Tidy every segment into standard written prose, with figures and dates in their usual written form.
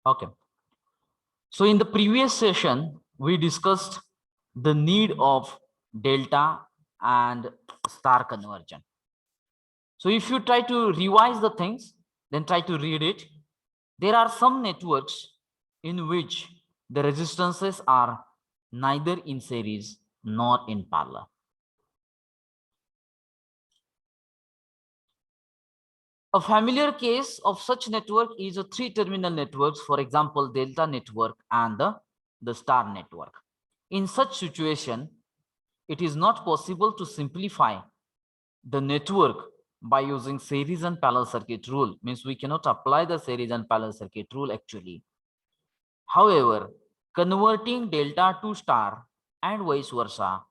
Okay. So in the previous session, we discussed the need of delta and star conversion. So if you try to revise the things, then try to read it. There are some networks in which the resistances are neither in series nor in parallel. A familiar case of such network is a three-terminal networks, for example, delta network and the star network. In such situation, it is not possible to simplify the network by using series and parallel circuit rule. Means we cannot apply the series and parallel circuit rule actually. However, converting delta to star and vice versa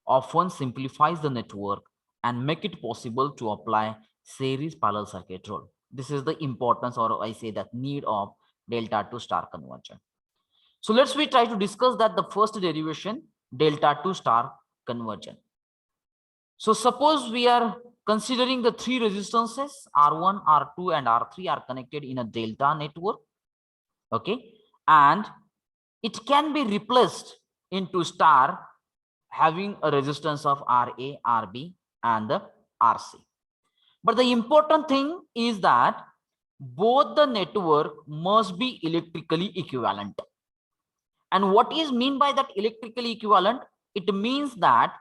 often simplifies the network and make it possible to apply series parallel circuit rule. This is the importance, or I say that need of delta to star conversion. So let's we try to discuss that the first derivation, delta to star conversion. So suppose we are considering the three resistances R1, R2 and R3 are connected in a delta network. Okay, and it can be replaced into star having a resistance of Ra, Rb and the Rc. But the important thing is that both the network must be electrically equivalent. And what is mean by that electrically equivalent? It means that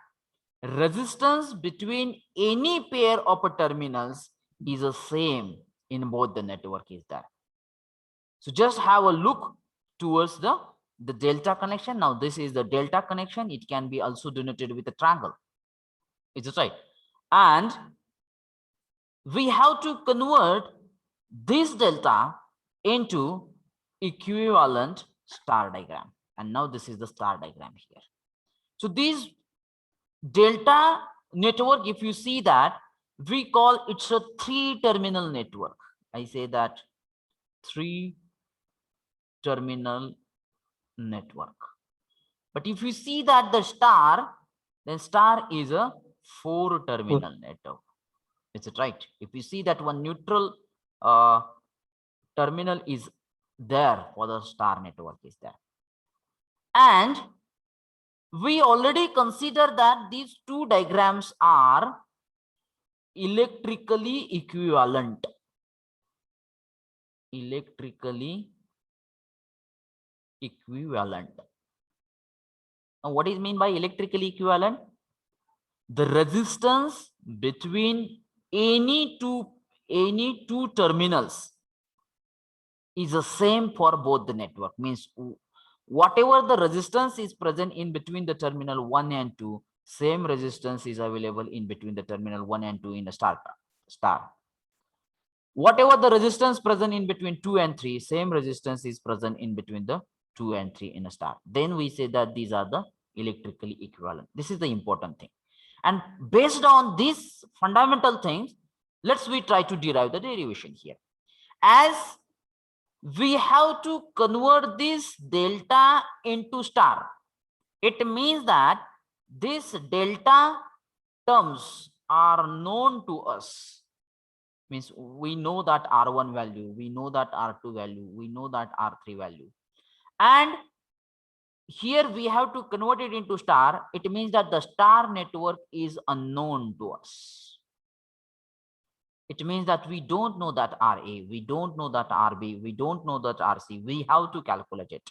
resistance between any pair of terminals is the same in both the network is there. So just have a look towards the delta connection. Now this is the delta connection. It can be also denoted with a triangle. Is it right? And we have to convert this delta into equivalent star diagram. And now this is the star diagram here. So this delta network, if you see that, we call it's a three-terminal network. I say that three-terminal network. But if you see that the star, then star is a four-terminal network. Is it right? If you see that one neutral terminal is there for the star network is there. And we already consider that these two diagrams are electrically equivalent. Electrically equivalent. Now, what is mean by electrically equivalent? The resistance between any two terminals is the same for both the network. Means whatever the resistance is present in between the terminal 1 and 2, same resistance is available in between the terminal 1 and 2 in the star. Whatever the resistance present in between 2 and 3, same resistance is present in between the 2 and 3 in a star. Then we say that these are the electrically equivalent. This is the important thing. And based on these fundamental things, we try to derive the derivation here. As we have to convert this delta into star, it means that this delta terms are known to us. Means we know that R1 value, we know that R2 value, we know that R3 value. And here we have to convert it into star. It means that the star network is unknown to us. It means that we don't know that Ra, we don't know that Rb, we don't know that Rc. We have to calculate it.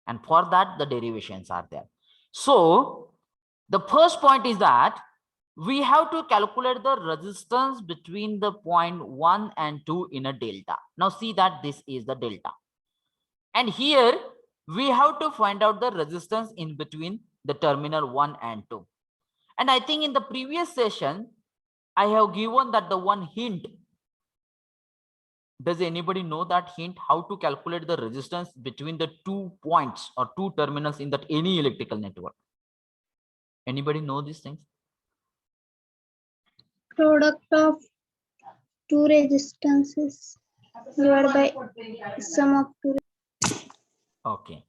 And for that, the derivations are there. So the first point is that we have to calculate the resistance between the point 1 and 2 in a delta. Now see that this is the delta. And here we have to find out the resistance in between the terminal 1 and 2. And I think in the previous session, I have given that the one hint. Does anybody know that hint? How to calculate the resistance between the 2 points or 2 terminals in that any electrical network? Anybody know these things? Product of two resistances divided by sum of two. Okay.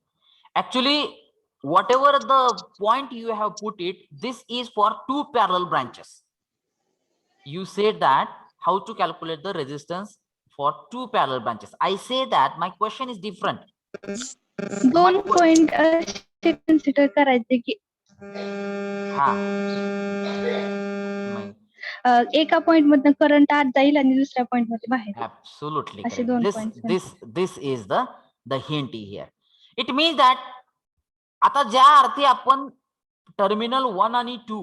Actually, whatever the point you have put it, this is for 2 parallel branches. You said that how to calculate the resistance for two parallel branches. I say that my question is different. 2 point असे consider करायचे की हा एका point मधनं current आत जाईल आणि दुसऱ्या पॉइंट मध्ये बाहेर येईल. absolutely असे correct. 2 point This is the hint here. It means that आता ज्या अर्थी आपण टर्मिनल 1 आणि 2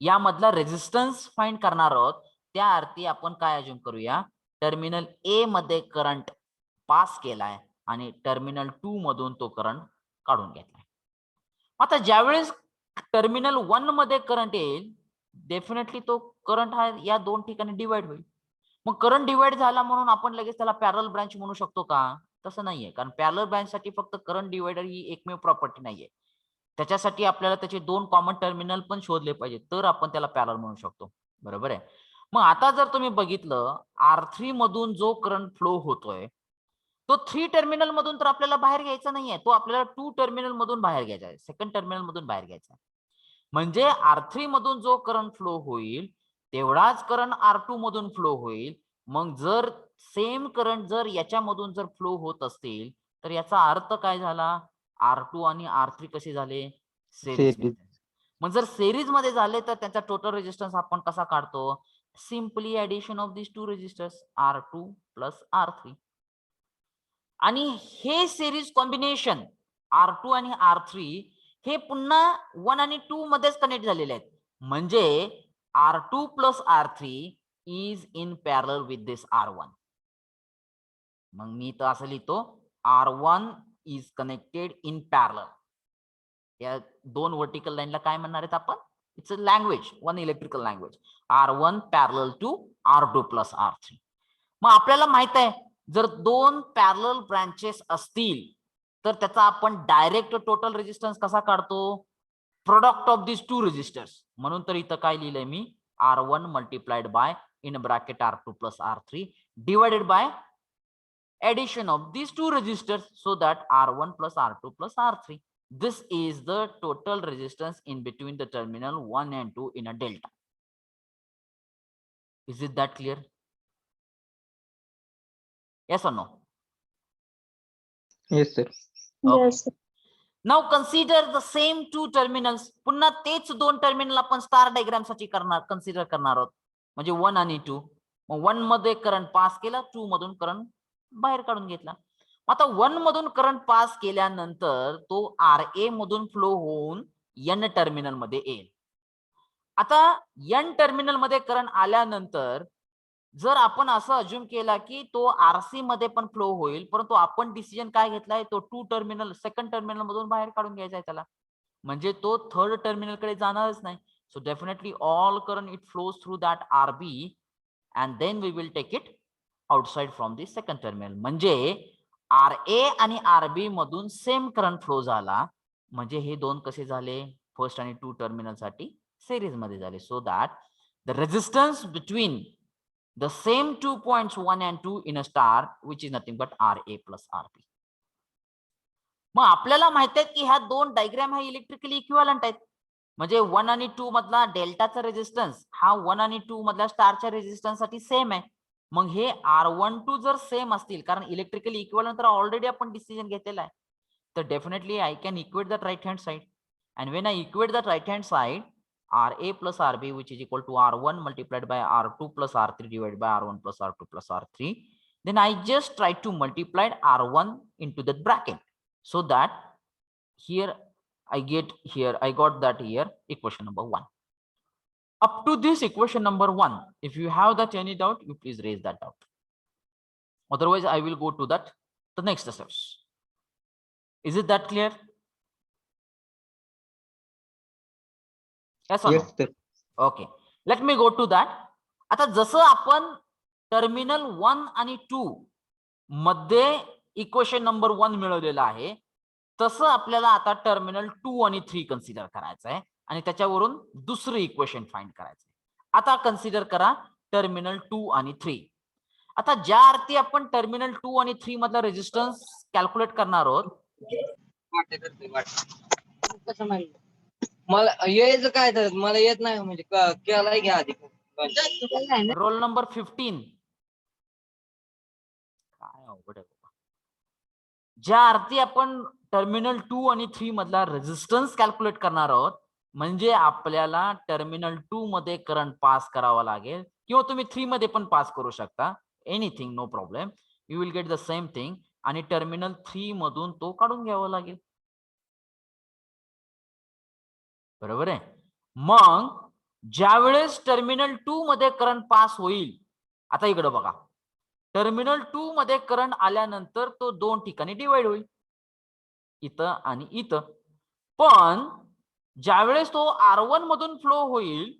या मधला रेजिस्टन्स फाइंड करणार आहोत त्या अर्थी आपण काय अज्युम करूया, टर्मिनल ए मध्ये करंट पास केलाय आणि टर्मिनल 2 मधून तो करंट काढून घेतलाय. आता ज्यावेळेस टर्मिनल 1 मध्ये करंट येईल डेफिनेटली तो करंट हा या दोन ठिकाणी डिवाइड होईल. मग करंट डिवाइड झाला म्हणून आपण लगेच त्याला पॅरलल ब्रांच म्हणू शकतो का? तसं नाहीये, कारण पॅरलल ब्रांच साठी फक्त करंट डिवायडर ही एकमेव प्रॉपर्टी नाहीये. त्याच्यासाठी आपल्याला त्याचे दोन कॉमन टर्मिनल पण शोधले पाहिजे तर आपण त्याला पॅरलल म्हणू शकतो. बरोबर आहे. मग आता जर तुम्ही बघितलं R3 मधून जो करंट फ्लो होतोय तो 3 टर्मिनल मधून तर आपल्याला बाहेर घ्यायचा नाहीये, तो आपल्याला 2 टर्मिनल मधून बाहेर घ्यायचा आहे, सेकंड टर्मिनल मधून बाहेर घ्यायचा आहे. म्हणजे R3 मधून जो करंट फ्लो होईल तेवढाच करंट R2 मधून फ्लो होईल. मग जर सेम करंट जर याच्यामधून जर फ्लो होत असतील तर याचा अर्थ काय झाला, R2 आणि R3 कसे झाले, सिरीज मध्ये. मग जर सिरीज मध्ये झाले तर त्यांचा टोटल रेजिस्टन्स आपण कसा काढतो, simply addition of this two resistors R2 plus R3. आणि हे सिरीज कॉम्बिनेशन R2 आणि R3 हे पुन्हा 1 आणि 2 मध्येच कनेक्ट झालेले आहेत. म्हणजे R2 plus R3 is in parallel with this R1. मग मी तर असं लिहितो R1 is connected in parallel. या दोन वर्टिकल लाईनला काय म्हणणार आहेत आपण, it's a language, one electrical language. R1 parallel to R2 plus R3. मग आपल्याला माहित आहे जर दोन पॅरलल ब्रांचेस असतील तर त्याचा आपण डायरेक्ट टोटल रेजिस्टन्स कसा काढतो, product of this two resistors. म्हणून तर इथं काय लिहिलंय मी, R1 multiplied by in bracket R2 plus R3 divided by addition of these two resistors, so that R1 plus R2 plus R3. This is the total resistance in between the terminal 1 and 2 in a delta. Is it that clear? Yes or no? Yes, sir. Okay. Yes. Now consider the same two terminals. पुन्हा तेच दोन terminal आपण star diagram साठी consider करणार आहोत. म्हणजे 1 आणि 2. मग 1 मध्ये करंट पास केला, 2 मधून करंट बाहेर काढून घेतला. आता 1 मधून करंट पास केल्यानंतर तो RA मधून फ्लो होऊन N टर्मिनल मध्ये येईल. आता N टर्मिनल मध्ये करंट आल्यानंतर जर आपण असं अज्युम केला की तो RC मध्ये पण फ्लो होईल, परंतु आपण डिसिजन काय घेतलाय, तो 2 टर्मिनल सेकंड टर्मिनल मधून बाहेर काढून घ्यायचा आहे त्याला. म्हणजे तो थर्ड टर्मिनल कडे जाणारच नाही. So definitely all current it flows through that RB and then we will take it outside from the second terminal. म्हणजे RA आणि RB मधून सेम करंट फ्लो झाला. म्हणजे हे दोन कसे झाले, फर्स्ट आणि 2 टर्मिनल साठी सिरीज मध्ये झाले. So that the resistance between the same 2 points 1 and 2 in a star which is nothing but RA plus RB. मग आपल्याला माहित आहे की ह्या दोन डायग्राम ह्या इलेक्ट्रिकली इक्विव्हॅलंट आहेत. म्हणजे 1 आणि 2 मधला डेल्टाचा रेजिस्टन्स हा 1 आणि 2 मधल्या स्टारच्या रेजिस्टन्स साठी सेम आहे. मग हे R12 जर सेम असतील, कारण इलेक्ट्रिकली इक्विव्हॅलंट तर ऑलरेडी आपण डिसिजन घेतलेला आहे, तर definitely I can equate that right hand side. And when I equate that right hand side, RA plus RB which is equal to R1 multiplied by R2 plus R3 divided by R1 plus R2 plus R3. Then I just try to multiply R1 into that bracket, so that here I got that here equation number 1. Up to this equation number 1, if you have that any doubt, you please raise that doubt. Otherwise I will go to the next steps. Is it that clear? Yes or Yes, no? sir. Okay, let me go to that. आता जसं आपण terminal 1 आणि 2 मध्ये equation number 1 मिळवलेला आहे, तसं आपल्याला आता टर्मिनल 2 आणि 3 कन्सिडर करायचं आहे आणि त्याच्यावरून दुसरं इक्वेशन फाइंड करायचं आहे. आता कन्सिडर करा टर्मिनल 2 आणि 3. आता ज्या अर्थी आपण टर्मिनल 2 आणि 3 मधला रेजिस्टन्स कॅल्क्युलेट करणार आहोत, मला यायचं काय तर मला येत नाही, म्हणजे केलाय घ्या आधी. Roll number 15. अवघड आहे बाबा. ज्या अर्थी आपण टर्मिनल 2 आणि 3 मधला रेझिस्टन्स कॅल्क्युलेट करणार आहोत, म्हणजे आपल्याला टर्मिनल 2 मध्ये करंट पास करावा लागेल, किंवा तुम्ही 3 मध्ये पण पास करू शकता, anything, no problem, you will get the same thing. आणि टर्मिनल 3 मधून तो काढून घ्यावा लागेल. बरोबर आहे. मग ज्यावेळेस टर्मिनल 2 मध्ये करंट पास होईल, आता इकडे बघा, टर्मिनल 2 मध्ये करंट आल्यानंतर तो दोन ठिकाणी डिवाइड होईल, इथं आणि इथं. पण ज्यावेळेस तो R1 मधून फ्लो होईल,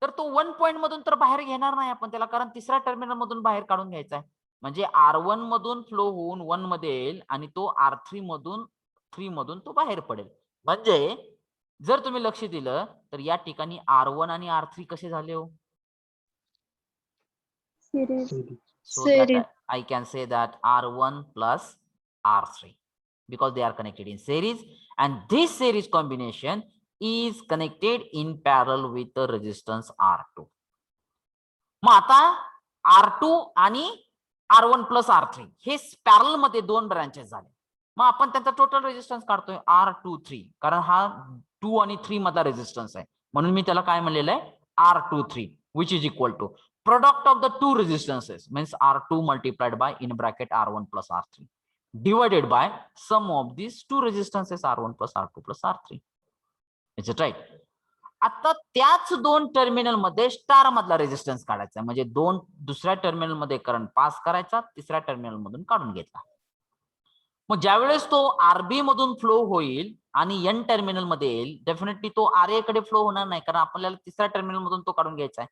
तर तो 1 पॉइंट मधून तर बाहेर घेणार नाही आपण त्याला, कारण तिसऱ्या टर्मिनल मधून बाहेर काढून घ्यायचा आहे. म्हणजे R1 मधून फ्लो होऊन 1 मध्ये येईल आणि तो R3 मधून 3 मधून तो बाहेर पडेल. म्हणजे जर तुम्ही लक्ष दिलं तर या ठिकाणी R1 आणि R3 कसे झाले हो? Series. So that I can say that R1 plus R3, because they are connected in series, and this series combination is connected in parallel with the resistance R2. मग आता R2 आणि R1 plus R3 हे parallel मध्ये दोन branches झाले. मग आपण त्यांचा total resistance काढतोय R23, कारण हा 2 आणि 3 मधला रेजिस्टन्स आहे, म्हणून मी त्याला काय म्हणलेलं आहे, R23, which is equal to product of the two resistances, means R2 multiplied by in bracket R1 plus R3 divided by sum of these two resistances R1 plus R2 plus R3. Is it right? आता त्याच दोन terminal मध्ये star मधला resistance काढायचा, म्हणजे दोन दुसऱ्या terminal मध्ये करंट पास करायचा, तिसऱ्या टर्मिनल मधून काढून घेतला. मग ज्यावेळेस तो आरबी मधून फ्लो होईल आणि एन टर्मिनल मध्ये येईल, डेफिनेटली तो आरए कडे फ्लो होणार नाही, कारण आपल्याला तिसऱ्या टर्मिनल मधून तो काढून घ्यायचा आहे.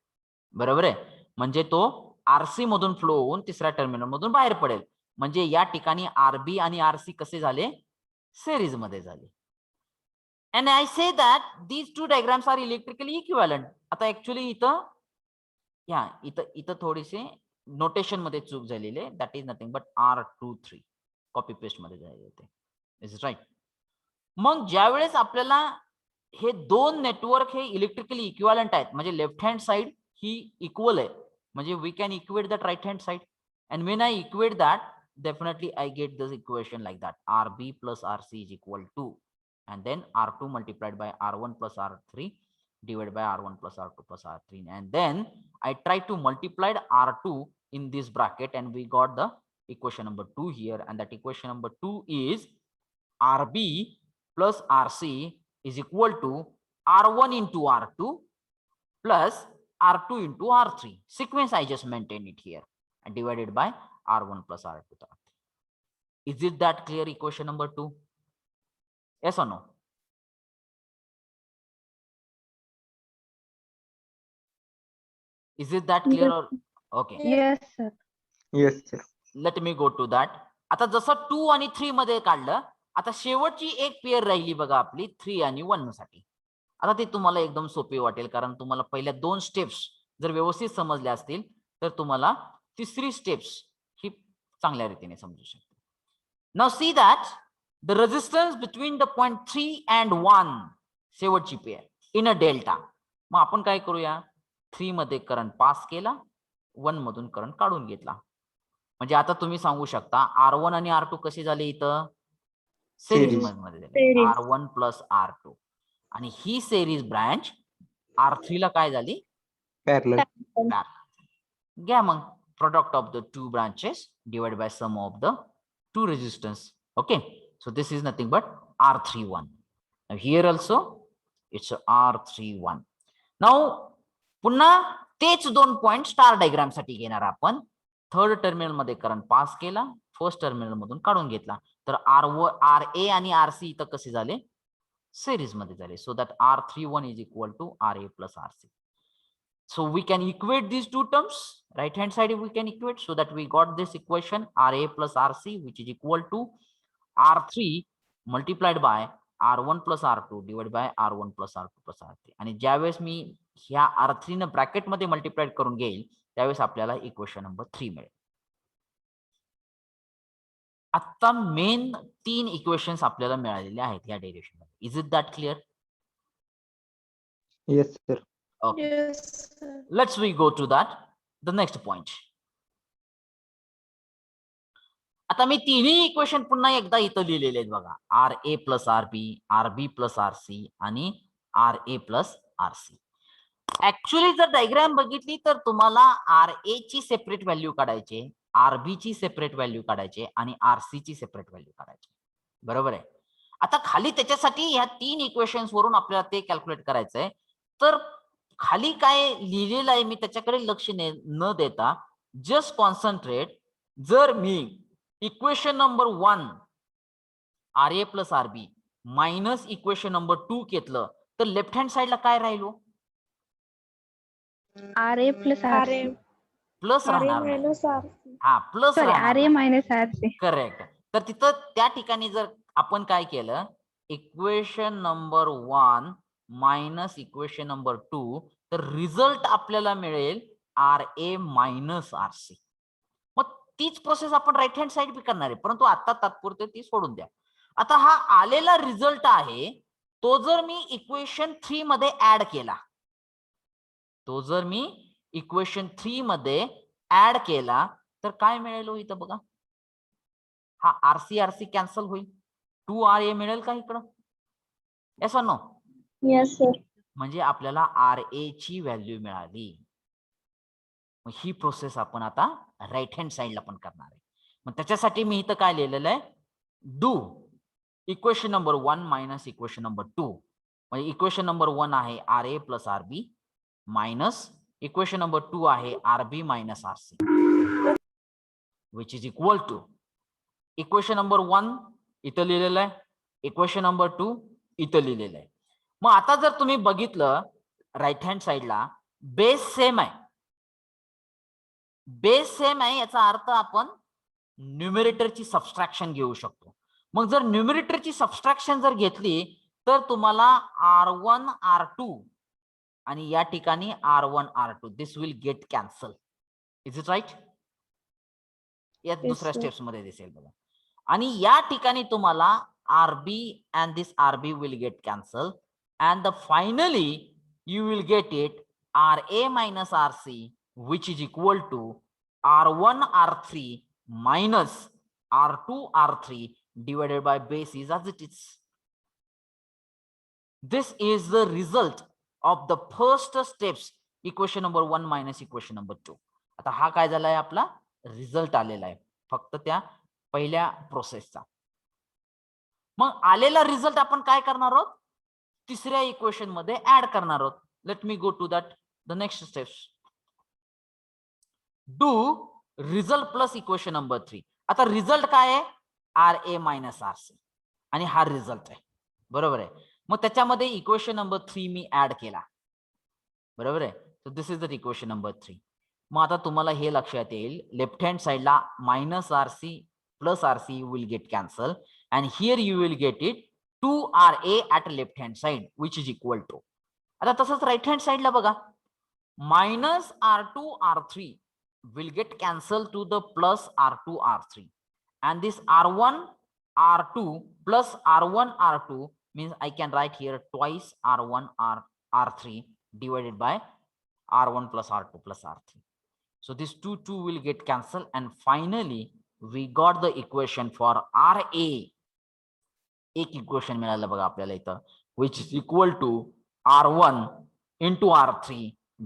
बरोबर आहे. म्हणजे तो आरसी मधून फ्लो होऊन तिसऱ्या टर्मिनल मधून बाहेर पडेल. म्हणजे या ठिकाणी आरबी आणि आरसी कसे झाले, सिरीज मध्ये झाले. And I say that these two diagrams are electrically equivalent. आता ऍक्च्युअली इथं थोडीसे नोटेशन मध्ये चूक झालेली आहे. That is nothing but R23 copy paste मध्ये झालेले ते. Is right. मग ज्यावेळेस आपल्याला हे दोन नेटवर्क हे इलेक्ट्रिकली इक्विव्हॅलंट आहेत, म्हणजे लेफ्ट हँड साइड ही इक्वल आहे, म्हणजे we can equate that right hand side, and when I equate that, definitely I get this equation like that, RB plus RC is equal to, and then R2 multiplied by R1 plus R3 divided by R1 plus R2 plus R3, and then I try to multiply R2 in this bracket, and we got the equation number 2 here, and that equation number 2 is RB plus RC is equal to R1 into R2 plus R2 into R3. Sequence I just maintain it here, and divided by R1 plus R2. Is it that clear, equation number 2? Yes or no? Is it that clear or okay? Yes sir. Yes sir. Let me go to that. आता जसं 2 आणि 3 मध्ये काढलं, आता शेवटची एक pair राहिली बघा आपली 3 आणि 1 साठी. आता ते तुम्हाला एकदम सोपे वाटेल, कारण तुम्हाला पहिल्या दोन स्टेप्स जर व्यवस्थित समजल्या असतील तर तुम्हाला तिसरी स्टेप्स ही चांगल्या रीतीने समजू शकते. Now see that the resistance between the point 3 and 1, शेवटची पेअर इन अ डेल्टा. मग आपण काय करूया, 3 मध्ये करंट पास केला, 1 मधून करंट काढून घेतला. म्हणजे आता तुम्ही सांगू शकता R1 आणि R2 कसे झाले, इथं सिरीज मध्ये झाले, R1 प्लस R2, आणि ही सिरीज ब्रांच R3 ला काय झाली, Parallel. घ्या मग product of the two branches divided by sum of the two resistance. Okay, so this is nothing but R31. Now here also it's R31. Now पुन्हा तेच दोन point star diagram साठी घेणार आपण. Third terminal मध्ये current pass केला, first terminal मधून काढून घेतला, तर RA आणि RC इथं कसे झाले, सिरीज मध्ये झाले. So that R31 is equal to RA plus RC. So we can equate these two terms, right hand side we can equate, so that we got this equation RA plus RC, which is equal to R3 multiplied by R1 plus R2 divided by R1 plus R2 plus R3. आणि ज्यावेळेस मी ह्या R3 ने bracket मध्ये multiplied करून घेईल, त्यावेळेस आपल्याला equation number 3 मिळेल. आता मेन 3 इक्वेशन्स आपल्याला मिळालेले आहेत या डेरिव्हेशन मध्ये. Is it that clear? Yes sir. Okay. Yes sir. Let's we go to that, the next point. आता मी तिन्ही इक्वेशन पुन्हा एकदा इथं लिहिलेले आहेत बघा. R A plus R B plus R C आणि R A plus R C. Actually जर डायग्राम बघितली तर तुम्हाला आर ए ची सेपरेट व्हॅल्यू काढायचे, आर बी ची सेपरेट व्हॅल्यू काढायचे आणि आर सी ची सेपरेट व्हॅल्यू काढायची. बरोबर आहे. आता खाली त्याच्यासाठी ह्या 3 इक्वेशन्स वरून आपल्याला ते कॅल्क्युलेट करायचंय. तर खाली काय लिहिलेलं आहे मी त्याच्याकडे लक्ष न देता जस्ट कॉन्सन्ट्रेट. जर मी equation number 1 R A plus R B minus equation number 2 घेतलं तर लेफ्ट हँड साइडला काय राहिलो? R A plus R C. Plus राहणार नाही. हा plus sorry, R A minus R C. Correct. तर तिथं त्या ठिकाणी जर आपण काय केलं, equation number 1 minus equation number 2, तर रिझल्ट आपल्याला मिळेल R A minus R C. मग तीच प्रोसेस आपण राईट हँड साइड बी करणार आहे, परंतु आता तात्पुरते ती सोडून द्या. आता हा आलेला रिझल्ट आहे तो जर मी इक्वेशन 3 मध्ये ऍड केला, तो जर मी इक्वेशन 3 मध्ये ऍड केला तर काय मिळेल हो इथं बघा. हा आरसी कॅन्सल होईल, 2 आर ए मिळेल का इकडं? Yes no? Yes sir. म्हणजे आपल्याला आर ए ची व्हॅल्यू मिळाली. मग ही प्रोसेस आपण आता राईट हँड साइडला पण करणार आहे. मग त्याच्यासाठी मी इथं काय लिहिलेलं आहे, do equation number 1 minus equation number 2. म्हणजे इक्वेशन नंबर 1 आहे R A plus R B minus equation number 2 आहे R B minus R C, which is equal to equation number 1 इथं लिहिलेलं आहे, इक्वेशन नंबर 2 इथं लिहिलेलं आहे. मग आता जर तुम्ही बघितलं राईट हँड साइडला बेस सेम आहे, बेस सेम आहे याचा अर्थ आपण न्यूमरेटरची सबस्ट्रॅक्शन घेऊ शकतो. मग जर न्यूमरेटरची सबस्ट्रॅक्शन जर घेतली तर तुम्हाला R1 R2 आणि या ठिकाणी R1 R2 this will get cancel. Is it right? या दुसऱ्या स्टेप्स मध्ये दिसेल बघा. आणि या ठिकाणी तुम्हाला RB and this RB will get cancel and the finally you will get it RA minus RC which is equal to R1 R3 minus R2 R3 divided by base is as it is. This is the result of the first steps equation number 1 minus equation number 2. आता हा काय झालाय आपला result आलेला आहे फक्त त्या पहिल्या प्रोसेसचा. मग आलेला रिझल्ट आपण काय करणार आहोत, तिसऱ्या इक्वेशन मध्ये ऍड करणार आहोत. Let me go to that the next steps. Do result plus equation number 3. आता रिझल्ट काय आहे, R A minus R C आणि हा रिझल्ट आहे. बरोबर आहे. मग त्याच्यामध्ये इक्वेशन नंबर 3 मी ऍड केला. बरोबर आहे. So this is the equation number 3. मग आता तुम्हाला हे लक्षात येईल लेफ्ट हँड साइडला minus R C plus R C will get cancel and here you will get it 2RA at left hand side which is equal to. आता तसंच right hand side ला बघा, minus R2 R3 will get cancelled to the plus R2 R3 and this R1 R2 plus R1 R2 means I can write here twice R1 R3 divided by R1 plus R2 plus R3. So this 2 will get cancelled and finally we got the equation for RA. एक equation मिळालं बघा आपल्याला इथं which is equal to R1 into R3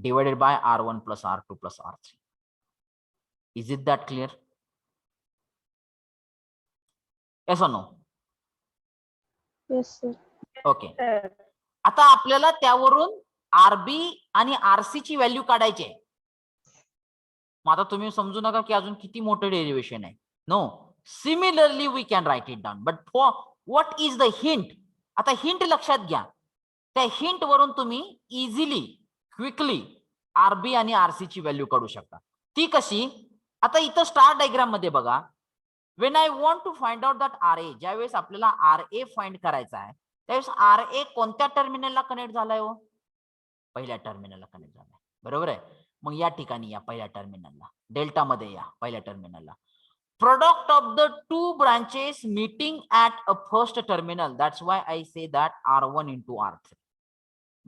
divided by R1 plus R2 plus R3. Is it that clear? Yes or no? Yes sir. Okay. आता आपल्याला त्यावरून RB आणि RC ची व्हॅल्यू काढायची आहे. मग आता तुम्ही समजू नका की अजून किती मोठं डेरिव्हेशन आहे. No, similarly we can write it down but for what is the hint. आता हिंट लक्षात घ्या. त्या हिंट वरून तुम्ही इझिली क्विकली आरबी आणि आरसी ची व्हॅल्यू काढू शकता. ती कशी, आता इथं स्टार डायग्राम मध्ये बघा, when I want to find out that R A, ज्यावेळेस आपल्याला आर ए फाइंड करायचा आहे त्यावेळेस आर ए कोणत्या टर्मिनलला कनेक्ट झालाय हो, पहिल्या टर्मिनलला कनेक्ट झालाय. बरोबर आहे. मग या ठिकाणी या पहिल्या टर्मिनलला, डेल्टा मध्ये या पहिल्या टर्मिनलला. Product of the two branches meeting at a first terminal, that's why I say that R1 into R3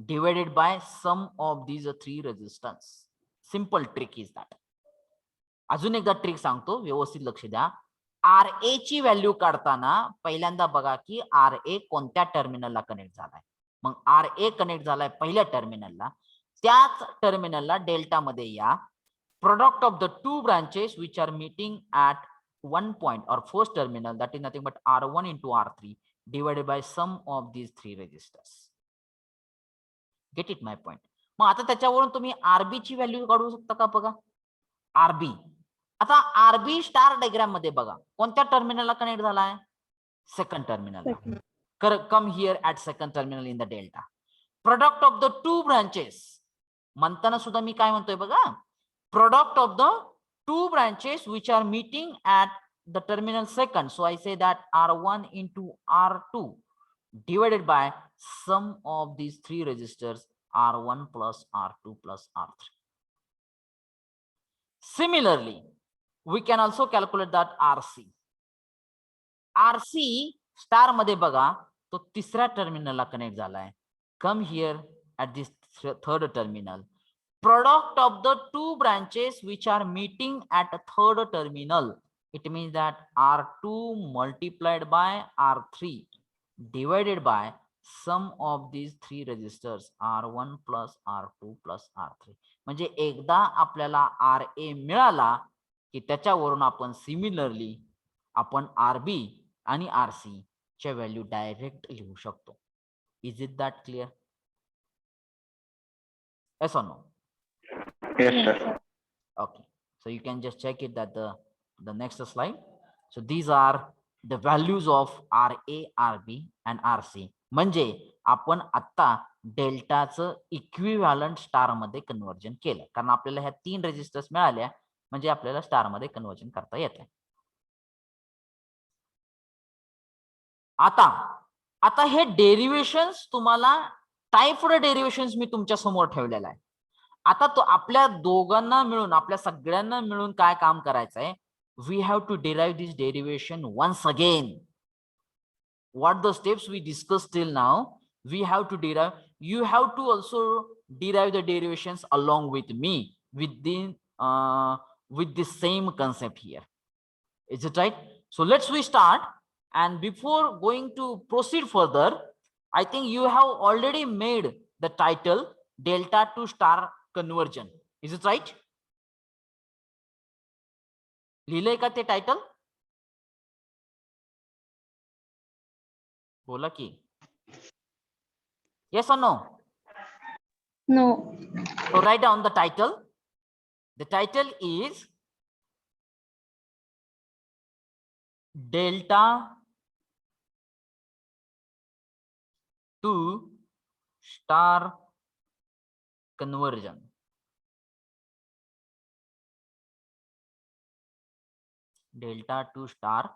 divided by sum of these three resistance. Simple trick is that. अजून एकदा ट्रिक सांगतो, व्यवस्थित लक्ष द्या. आर ए ची value काढताना पहिल्यांदा बघा की आर ए कोणत्या टर्मिनलला कनेक्ट झालाय. मग आर ए कनेक्ट झालाय पहिल्या टर्मिनलला, त्याच टर्मिनलला डेल्टा मध्ये या. Product of the two branches which are meeting at one point or first terminal, that is nothing but R1 into R3 divided by sum of these three resistors. Get it my point? मग आता त्याच्यावरून तुम्ही RB ची value काढू शकता का बघा. RB आता RB star diagram मध्ये बघा कोणत्या टर्मिनलला कनेक्ट झालाय, सेकंड टर्मिनलला. Come here at second terminal in the delta. Product of the two branches म्हणताना सुद्धा मी काय म्हणतोय बघा, product of the two branches which are meeting at the terminal second. So I say that R1 into R2 divided by sum of these three resistors R1 plus R2 plus R3. Similarly, we can also calculate that RC. RC star मध्ये बघा तो तिसऱ्या टर्मिनलला connect झालाय. Come here at this third terminal. Product of the two branches which are meeting at a third terminal, it means that R2 multiplied by R3 divided by sum of these three resistors R1 plus R2 plus R3. म्हणजे एकदा आपल्याला RA मिळाला की त्याच्यावरून आपण similarly आपण RB आणि RC च्या व्हॅल्यू डायरेक्ट लिहू शकतो. Is it that clear? Yes or no? Yes, sir. Okay, so you can just check it that the next slide. So these are the values of RA, RB and RC. म्हणजे आपण आता डेल्टाचं equivalent star मध्ये conversion केलं, कारण आपल्याला ह्या तीन resistors मिळाल्या म्हणजे आपल्याला स्टार मध्ये कन्वर्जन करता येतं. आता हे डेरिव्हेशन्स तुम्हाला टाइप्ड डेरिव्हेशन्स मी तुमच्या समोर ठेवलेला आहे. आता तो आपल्या दोघांना मिळून आपल्या सगळ्यांना मिळून काय काम करायचं आहे, we have to derive this derivation once again. What the steps we discuss till now, we have to derive. You have to also derive the derivations along with me with the same concept here. Is it right? So let's we start, and before going to proceed further, I think you have already made the title delta to star conversion. Is it right? लिहिलंय का ते title? बोला की. Yes or no? No. So write down the title. The title is delta to star conversion. Delta to star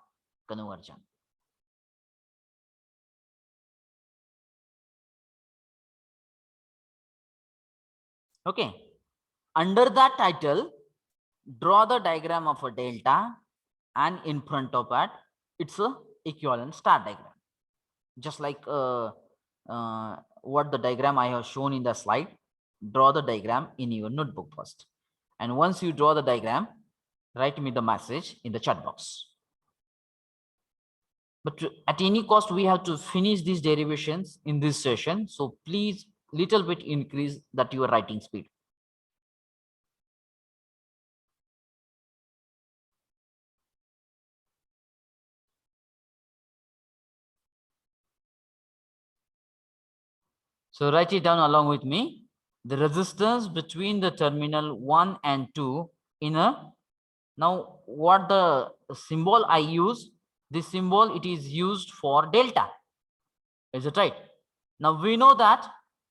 conversion. Okay. Under that title, draw the diagram of a delta, and in front of that, it's a equivalent star diagram. Just like what the diagram I have shown in the slide. Draw the diagram in your notebook first. And once you draw the diagram, write me the message in the chat box. But at any cost, we have to finish these derivations in this session. So please, little bit increase that your writing speed. So write it down along with me. The resistance between the terminal 1 and 2 in a, now what the symbol I use, this symbol, it is used for delta. Is it right? Now we know that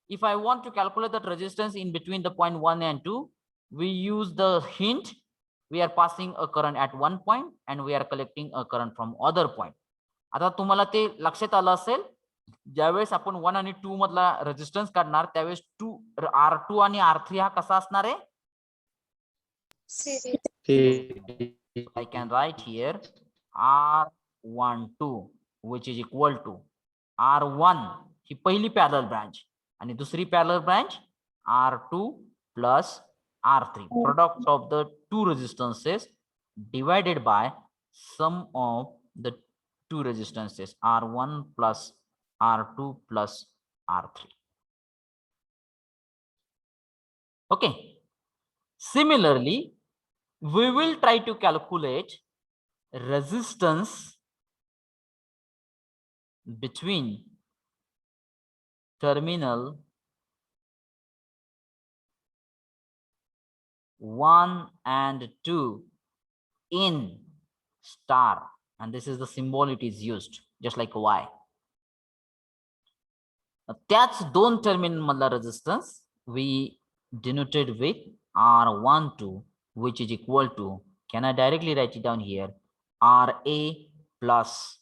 if I want to calculate that resistance in between the point 1 and 2, we use the hint. We are passing a current at one point and we are collecting a current from other point. आता तुम्हाला ते लक्षात आलं असेल, ज्यावेळेस आपण 1 आणि 2 मधला रेजिस्टन्स काढणार त्यावेळेस R2 आणि R3 हा कसा असणार आहे? I can write here R12 which is equal to R1 ही पहिली पॅरलल ब्रांच आणि दुसरी parallel branch R2 plus R3. Product of the two resistances divided by sum of the two resistances R1 plus R2 plus R3. Okay. Similarly, we will try to calculate resistance between terminal 1 and 2 in star, and this is the symbol it is used, just like Y. त्याच दोन terminal मधला resistance we denoted with R12, which is equal to, can I directly write it down here, RA plus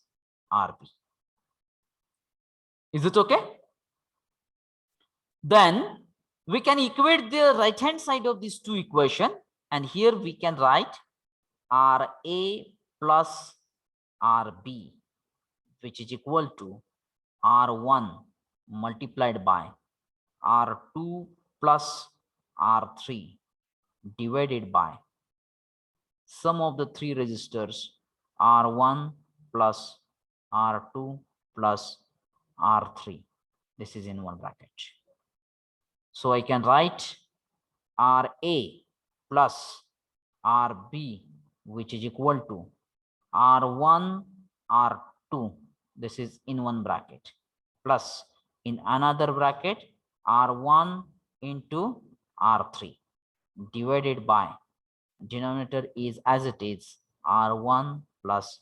RB. Is it okay? Then we can equate the right hand side of these two equations, and here we can write RA plus RB, which is equal to R1 multiplied by R2 plus R3 divided by sum of the three resistors R1 plus R2 plus R3. This is in one bracket. So I can write RA plus RB, which is equal to R1 R2. This is in one bracket, plus in another bracket R1 into R3 divided by, denominator is as it is, R1 plus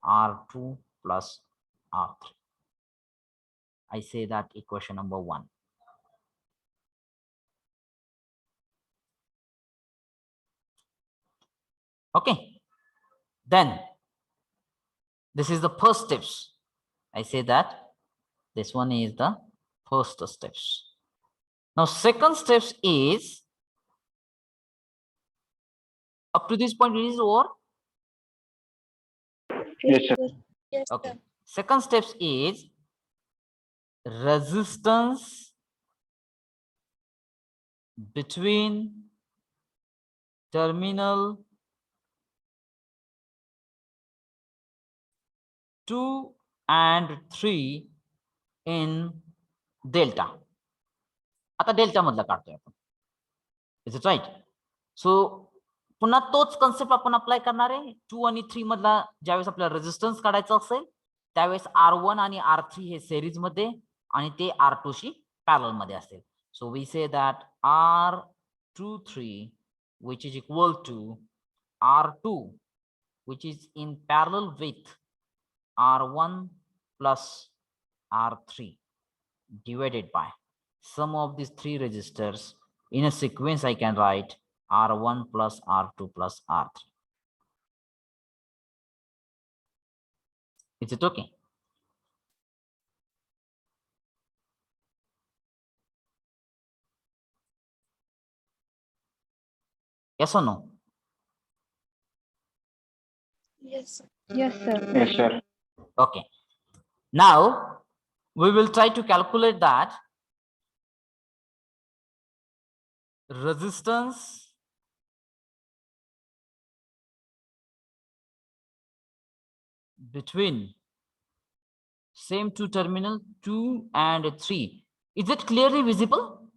R2 plus R3. I say that equation number 1. Okay, then this is the first steps. I say that this one is the first steps. Now second steps is, up to this point it is over. Yes, sir. Yes, Okay. sir. Second steps is resistance between terminal 2 and 3 in delta. आता delta मधला काढतोय आपण. Is it right? सो पुन्हा तोच concept आपण apply करणार आहे. 2 आणि 3 मधला ज्यावेळेस आपल्याला रेजिस्टन्स काढायचा असेल त्यावेळेस R1 आणि R3 हे सेरीज मध्ये आणि ते R2 शी पॅरलल मध्ये असतील. So we say that R23 which is equal to R2 which is in parallel with R1 plus R3 divided by sum of these three resistors in a sequence. I can write R1 plus R2 plus R3. Is it okay? Yes or no? Yes, sir. Yes, sir. Yes, sir. Okay. Now we will try to calculate that resistance between same two terminal 2 and 3. Is it clearly visible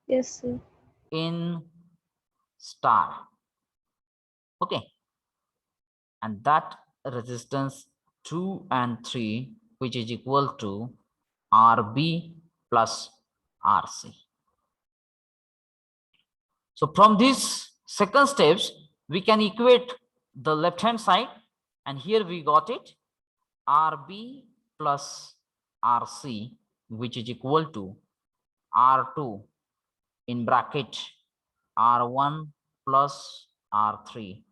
Yes, sir. in star? Okay. And that resistance 2 and 3 which is equal to RB plus RC. So from these second steps we can equate the left hand side, and here we got it, RB plus RC which is equal to R2 in bracket R1 plus R3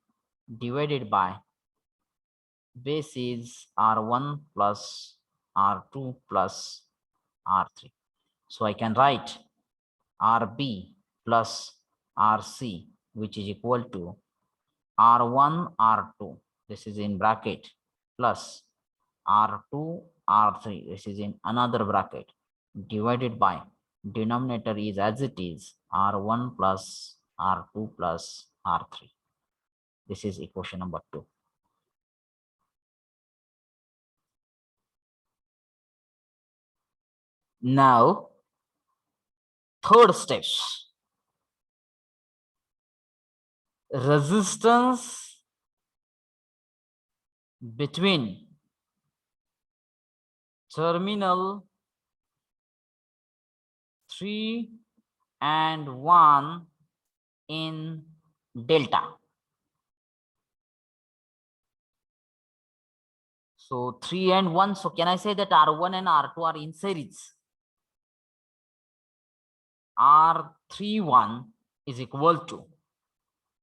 divided by base is R1 plus R2 plus R3. So I can write RB plus RC which is equal to R1 R2, this is in bracket, plus R2 R3, this is in another bracket, divided by, denominator is as it is, R1 plus R2 plus R3. This is equation number 2. Now, third steps. Resistance between terminal 3 and 1 in delta. So 3 and 1. So can I say that R1 and R2 are in series? R31 is equal to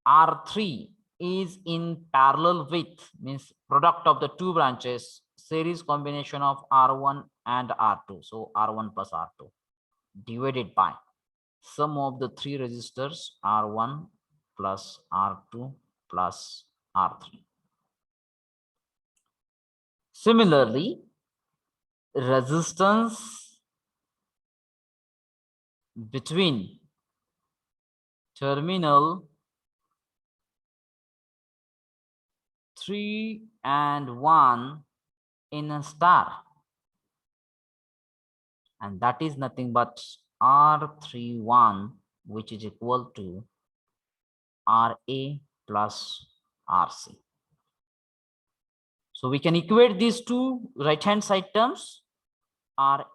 R3 is in parallel with, means product of the two branches, series combination of R1 and R2. So R1 plus R2 divided by sum of the three resistors R1 plus R2 plus R3. Similarly, resistance between terminal 3 and 1 in a star, and that is nothing but R31, which is equal to RA plus RC. So we can equate these two right hand side terms, RA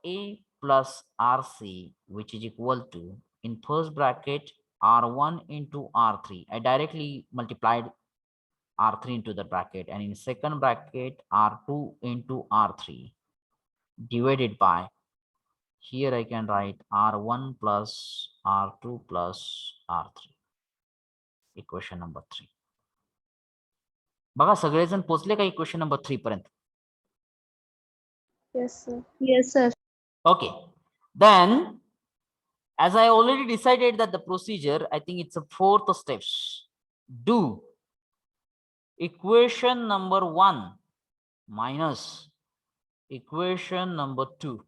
plus RC, which is equal to, in first bracket, R1 into R3. I directly multiplied R3 into the bracket, and in second bracket, R2 into R3 divided by, here I can write R1 plus R2 plus R3. Equation number 3. बघा सगळेजण पोचले का equation number 3 पर्यंत? Yes, sir. Okay, then as I already decided that the procedure, I think it's a fourth steps. Do equation number 1 minus equation number 2.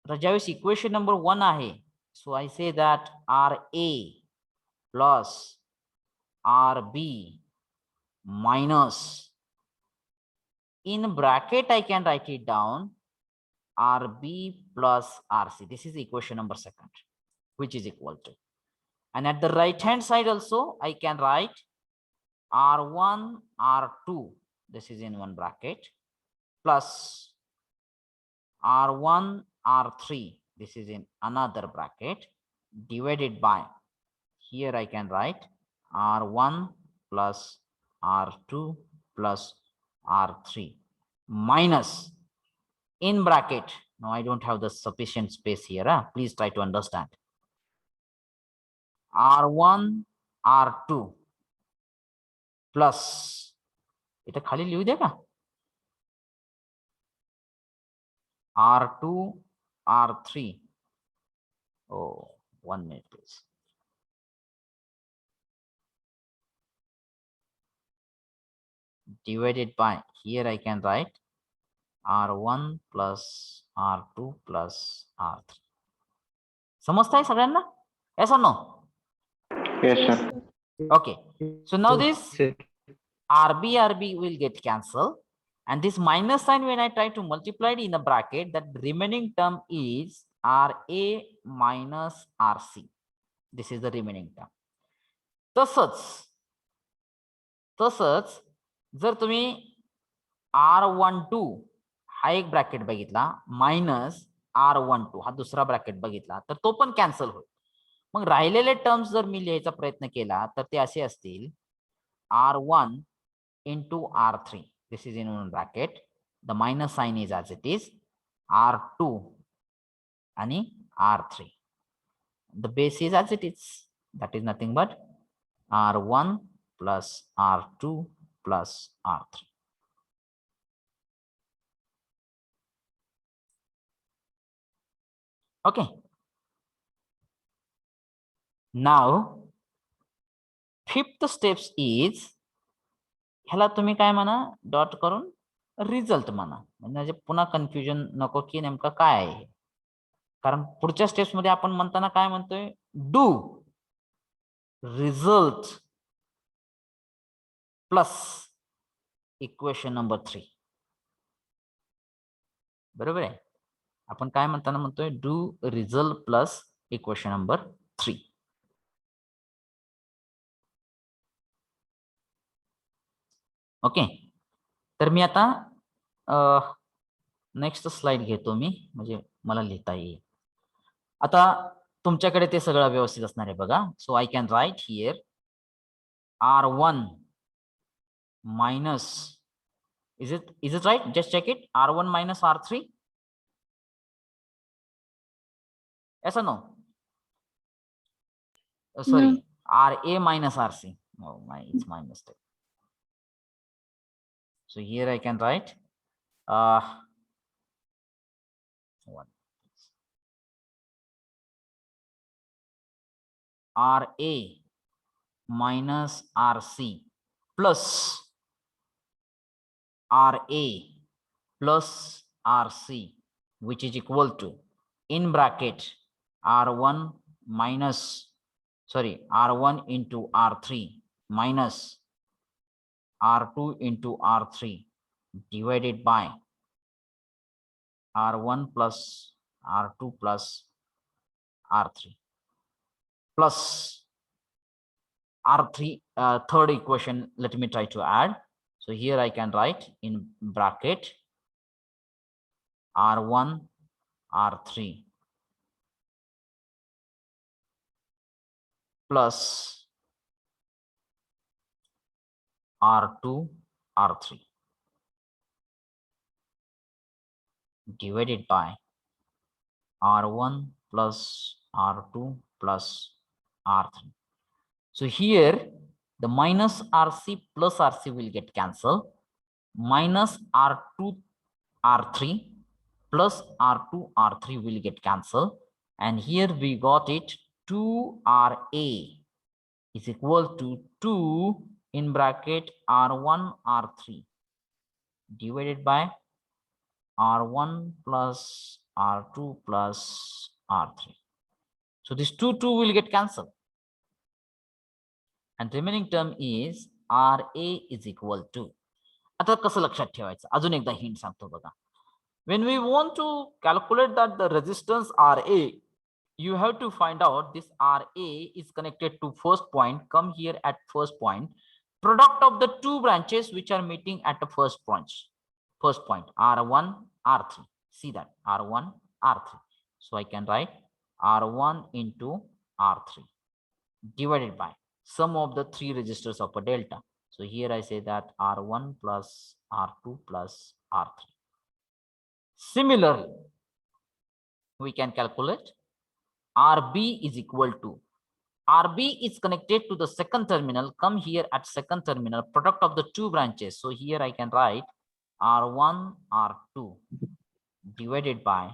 आता ज्यावेळेस equation number 1 आहे, so I say that RA plus RB minus, in bracket I can write it down, RB plus RC. This is equation number 2, which is equal to, and at the right hand side also I can write R1 R2, this is in one bracket, plus R1 R3, this is in another bracket, divided by, here I can write R1 plus R2 plus R3 minus, in bracket, now I don't have the sufficient space here, please try to understand, R1 R2 plus, इथे खाली लिहू दे का, R2 R3, oh 1 minute please, divided by, here I can write R1 plus R2 plus R3. समझता है सगळ्यांना? Yes or no? Yes, sir. Okay, so now this RB will get cancelled, and this minus sign, when I try to multiply it in a bracket, that remaining term is RA minus RC. This is the remaining term. तसंच जर तुम्ही R12 हा एक bracket बघितला, minus R12 हा दुसरा bracket बघितला, तर तो पण कॅन्सल होईल. मग राहिलेले टर्म्स जर मी लिहायचा प्रयत्न केला तर ते असे असतील, R1 into R3, this is in one bracket, the minus sign is as it is, R2 आणि R3, the base is as it is, that is nothing but R1 plus R2 plus R3. Okay, now fifth steps is, ह्याला तुम्ही काय म्हणा, dot करून result म्हणा, म्हणजे पुन्हा confusion नको की नेमकं काय आहे, कारण पुढच्या स्टेप्स मध्ये आपण म्हणताना काय म्हणतोय, do result plus equation number 3. बरोबर आहे. आपण काय म्हणताना म्हणतोय, do result plus equation number 3. Okay. तर मी आता नेक्स्ट स्लाइड घेतो मी, म्हणजे मला लिहिता येईल. आता तुमच्याकडे ते सगळं व्यवस्थित असणार आहे बघा. So I can write here R1 minus, is it right? Just check it. R1 minus R3. Yes or no? Sorry, RA minus RC. Oh my, it's my mistake. So here I can write one. RA minus RC plus RA plus RC, which is equal to, in bracket, R1 minus, sorry, R1 into R3 minus R2 into R3 divided by R1 plus R2 plus R3 plus R3, third equation, let me try to add. So here I can write in bracket R1 R3 plus R2 R3 divided by R1 plus R2 plus R3. So here the minus RC plus RC will get cancelled. Minus R2 R3 plus R2 R3 will get cancelled. And here we got it 2RA is equal to 2 in bracket R1 R3 divided by R1 plus R2 plus R3. So this 2 will get cancelled. And remaining term is RA is equal to. आता कसं लक्षात ठेवायचं, अजून एकदा hint सांगतो बघा. When we want to calculate that the resistance RA, you have to find out this RA is connected to first point. Come here at first point. Product of the two branches which are meeting at the first point. R1 R3. See that R1 R3. So I can write R1 into R3 divided by sum of the three resistors of a delta. So here I say that R1 plus R2 plus R3. Similarly, we can calculate RB is equal to, RB is connected to the second terminal. Come here at second terminal, product of the two branches. So here I can write R1 R2 divided by,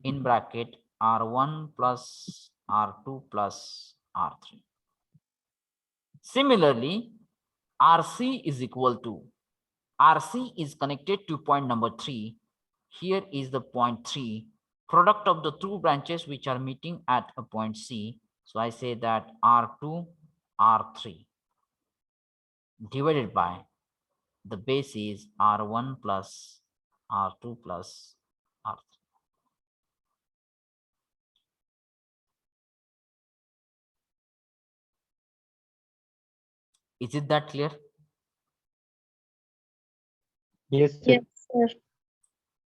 in bracket, R1 plus R2 plus R3. Similarly, RC is equal to, RC is connected to point number 3. Here is the point 3, product of the two branches which are meeting at a point C. So I say that R2 R3 divided by, the base is R1 plus R2 plus R3. Is it that clear? Yes, sir. Yes, sir.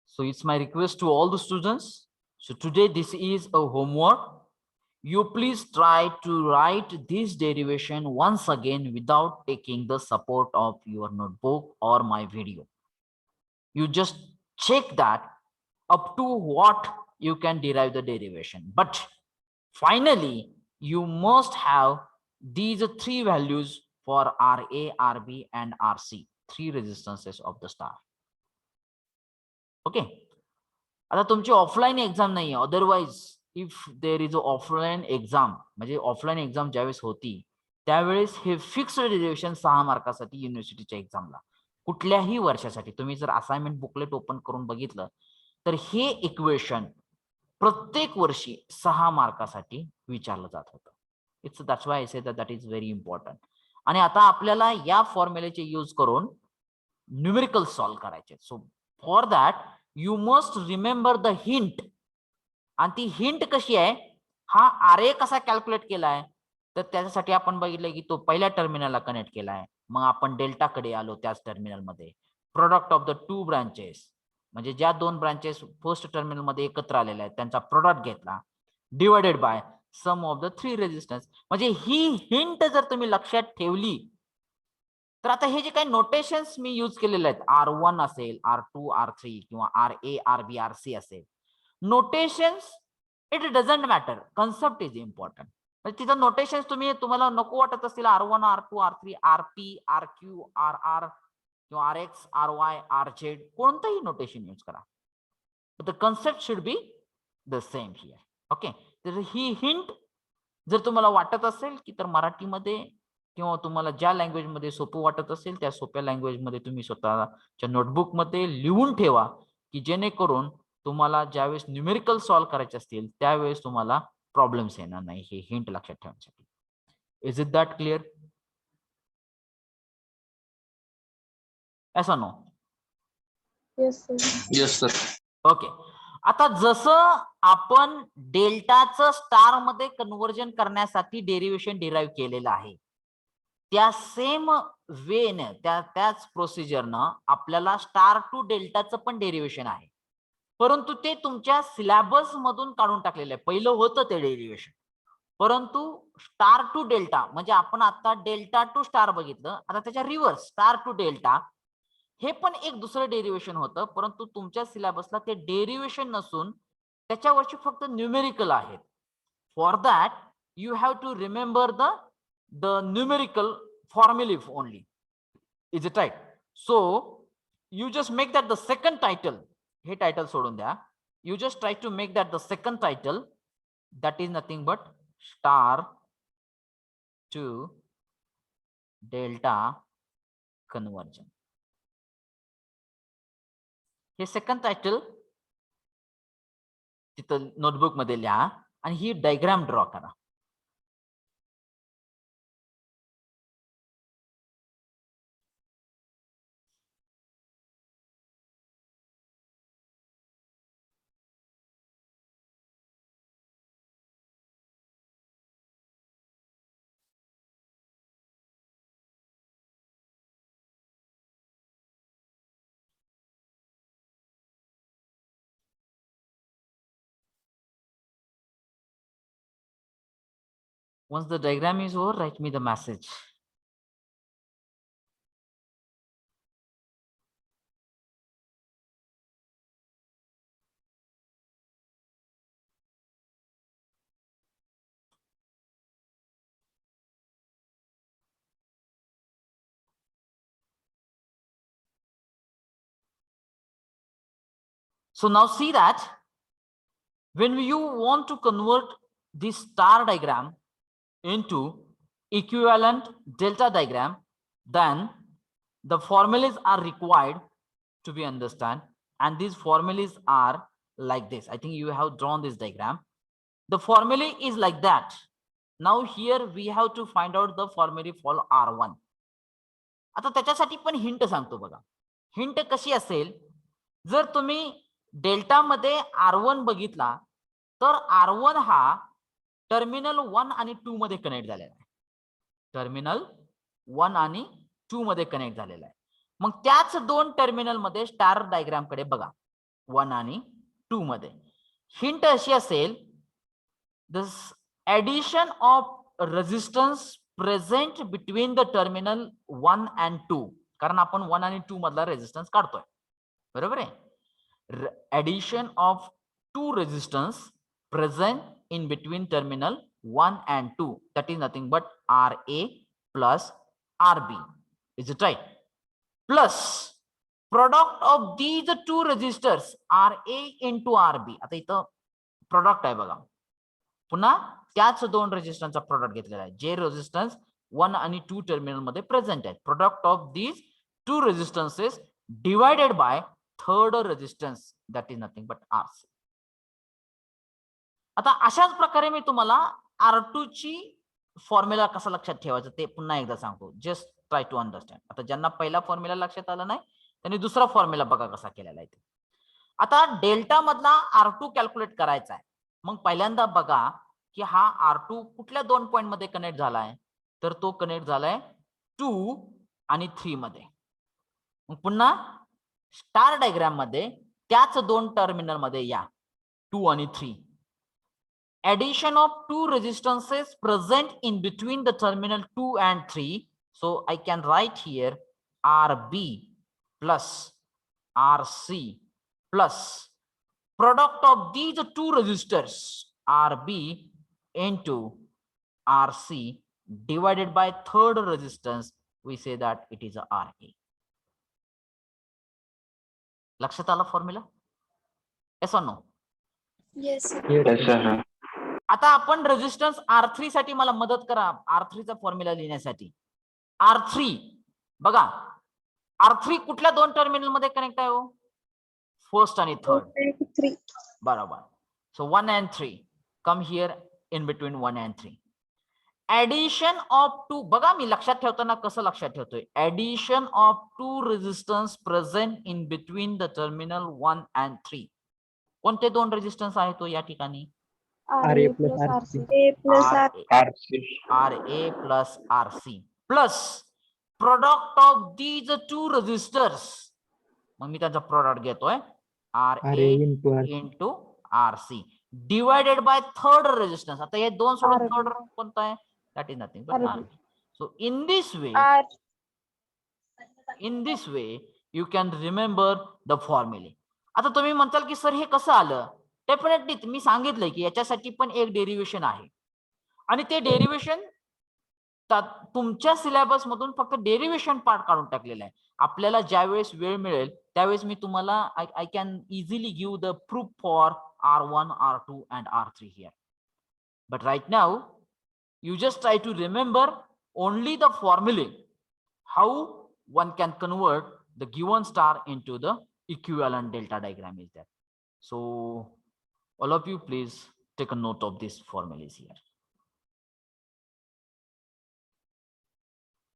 So it's my request to all the students. So today this is a homework. You please try to write this derivation once again without taking the support of your notebook or my video. You just check that up to what you can derive the derivation. But finally, you must have these three values for RA, RB, and RC, three resistances of the star. Okay. आता तुमची offline exam नाही आहे. Otherwise if there is a offline exam, म्हणजे offline exam ज्यावेळेस होती त्यावेळेस हे fixed derivation 6 मार्कासाठी युनिव्हर्सिटीच्या एक्झामला कुठल्याही वर्षासाठी तुम्ही जर असाइनमेंट बुकलेट ओपन करून बघितलं तर हे इक्वेशन प्रत्येक वर्षी 6 मार्कासाठी विचारलं जात होतं. It's that's why I say that is very important. आणि आता आपल्याला या फॉर्म्युलेचे यूज करून न्यूमेरिकल सॉल्व्ह करायचे. So for that you must remember the hint. आणि ती हिंट कशी आहे, हा RA कसा कॅल्क्युलेट केलाय, तर त्याच्यासाठी आपण बघितलं की तो पहिल्या टर्मिनलला कनेक्ट केलाय. मग आपण डेल्टा कडे आलो त्याच टर्मिनल मध्ये. Product of the two branches, म्हणजे ज्या दोन ब्रांचेस फर्स्ट टर्मिनल मध्ये एकत्र आलेल्या आहेत त्यांचा प्रोडक्ट घेतला, divided by sum of the three resistance. म्हणजे ही हिंट जर तुम्ही लक्षात ठेवली तर आता हे जे काही नोटेशन्स मी यूज केलेले आहेत, R1 असेल, R2 R3 किंवा RA RB RC असेल, notations it doesn't matter, concept is important. तिथं नोटेशन्स तुम्हाला नको वाटत असतील R1 R2 R3 RP RQ RR किंवा RX RY RZ, कोणतंही नोटेशन यूज करा, the concept should be the same here. Okay, तर ही हिंट जर तुम्हाला वाटत असेल की तर मराठीमध्ये किंवा तुम्हाला ज्या लँग्वेज मध्ये सोपं वाटत असेल त्या सोप्या लँग्वेज मध्ये तुम्ही स्वतःच्या नोटबुक मध्ये लिहून ठेवा, की जेणेकरून तुम्हाला ज्यावेळेस न्यूमेरिकल सॉल्व्ह करायचे असतील त्यावेळेस तुम्हाला प्रॉब्लेम्स येणार नाही. हे हिंट लक्षात ठेवण्यासाठी. Is it that clear? ऐसा नो? Yes sir. ओके, आता जसं आपण डेल्टाचं स्टार मध्ये कन्व्हर्जन करण्यासाठी डेरिव्हेशन डिराईव्ह केलेलं आहे, त्या सेम वेने त्याच प्रोसिजरनं आपल्याला स्टार टू डेल्टाचं पण डेरिव्हेशन आहे, परंतु ते तुमच्या सिलेबस मधून काढून टाकलेलं आहे. पहिलं होतं ते डेरिव्हेशन, परंतु स्टार टू डेल्टा म्हणजे आपण आता डेल्टा टू स्टार बघितलं, आता त्याच्या रिव्हर्स स्टार टू डेल्टा हे पण एक दुसरं डेरिव्हेशन होतं, परंतु तुमच्या सिलेबसला ते डेरिव्हेशन नसून त्याच्यावरची फक्त न्यूमेरिकल आहेत. For that you have to remember the numerical formulae only. Is it right? So you just make that the second title. Hey, title सोडून द्या. You just try to make that the second title. That is nothing but star to delta conversion. हे second title तिथं notebook मध्ये लिहा आणि ही diagram draw करा. Once the diagram is over, write me the message. So now see that when you want to convert this star diagram into equivalent delta diagram, then the formulas are required to be understand, and these formulas are like this. I think you have drawn this diagram. The formula is like that. Now here we have to find out the formula for R1. आता त्याच्यासाठी पण hint सांगतो बघा. Hint कशी असेल, जर तुम्ही delta मध्ये R1 बघितला तर R1 हा टर्मिनल 1 आणि 2 मध्ये कनेक्ट झालेला आहे. टर्मिनल 1 आणि 2 मध्ये कनेक्ट झालेला आहे. मग त्याच दोन टर्मिनल मध्ये स्टार डायग्राम कडे बघा, 1 आणि 2 मध्ये. हिंट अशी असेल, the addition of resistance present between the terminal 1 and 2, कारण आपण 1 आणि 2 मधला रेजिस्टन्स काढतोय, बरोबर आहे. Addition of two resistance present in between terminal 1 and 2, that is nothing but RA plus RB. Is it right? Plus product of these two resistors RA into RB. आता इथं product आहे बघा, पुन्हा त्याच दोन रेजिस्टन्सचा प्रोडक्ट घेतलेला आहे, जे रेजिस्टन्स 1 आणि 2 टर्मिनल मध्ये प्रेझेंट आहे. Product of these two resistances divided by third resistance, that is nothing but RC. आता अशाच प्रकारे मी तुम्हाला R2 ची फॉर्म्युला कसा लक्षात ठेवायचा ते पुन्हा एकदा सांगतो. Just try to understand. आता ज्यांना पहिला फॉर्म्युला लक्षात आला नाही त्यांनी दुसरा फॉर्म्युला बघा कसा केलेला आहे ते. आता डेल्टा मधला R2 कॅल्क्युलेट करायचा आहे. मग पहिल्यांदा बघा की हा R2 कुठल्या 2 पॉइंट मध्ये कनेक्ट झालाय, तर तो कनेक्ट झालाय 2 आणि 3 मध्ये. मग पुन्हा स्टार डायग्राम मध्ये त्याच 2 टर्मिनल मध्ये या 2 आणि 3. Addition of 2 resistances present in between the terminal 2 and 3. So I can write here RB plus RC plus product of these 2 resistors RB into RC divided by third resistance. We say that it is a RA. लक्षात आला formula? Yes or no? Yes, sir. Yes, sir. आता आपण resistance R3 साठी मला मदत करा R3 चा formula लिहिण्यासाठी. R3 बघा, R3 कुठल्या 2 टर्मिनल मध्ये कनेक्ट आहे हो? फर्स्ट आणि थर्ड. 3. बरोबर. सो 1 and 3 come here in between 1 and 3. Addition of 2, बघा मी लक्षात ठेवताना कसं लक्षात ठेवतोय. Addition of 2 resistance present in between the terminal 1 and 3. कोणते 2 रेजिस्टन्स आहेत तो या ठिकाणी? RA plus RC. A plus R. RC. RA plus RC plus product of these 2 resistors. मग मी त्याचा प्रोडक्ट घेतोय RA into RC divided by third resistance. आता हे 2 सोडून RB. Third कोणता आहे? That is nothing but RB. RB. So in this way you can remember the formula. आता तुम्ही म्हणताल की sir हे कसं आलं? डेफिनेटली मी सांगितलंय की याच्यासाठी पण एक डेरिव्हेशन आहे आणि ते डेरिव्हेशन तुमच्या सिलेबस मधून फक्त डेरिव्हेशन पार्ट काढून टाकलेला आहे. आपल्याला ज्यावेळेस वेळ मिळेल त्यावेळेस मी तुम्हाला I can easily give the proof for R1, R2 and R3 here. But right now you just try to remember only the formula, how one can convert the given star into the equivalent delta diagram is there. So all of you please take a note of these formulas here.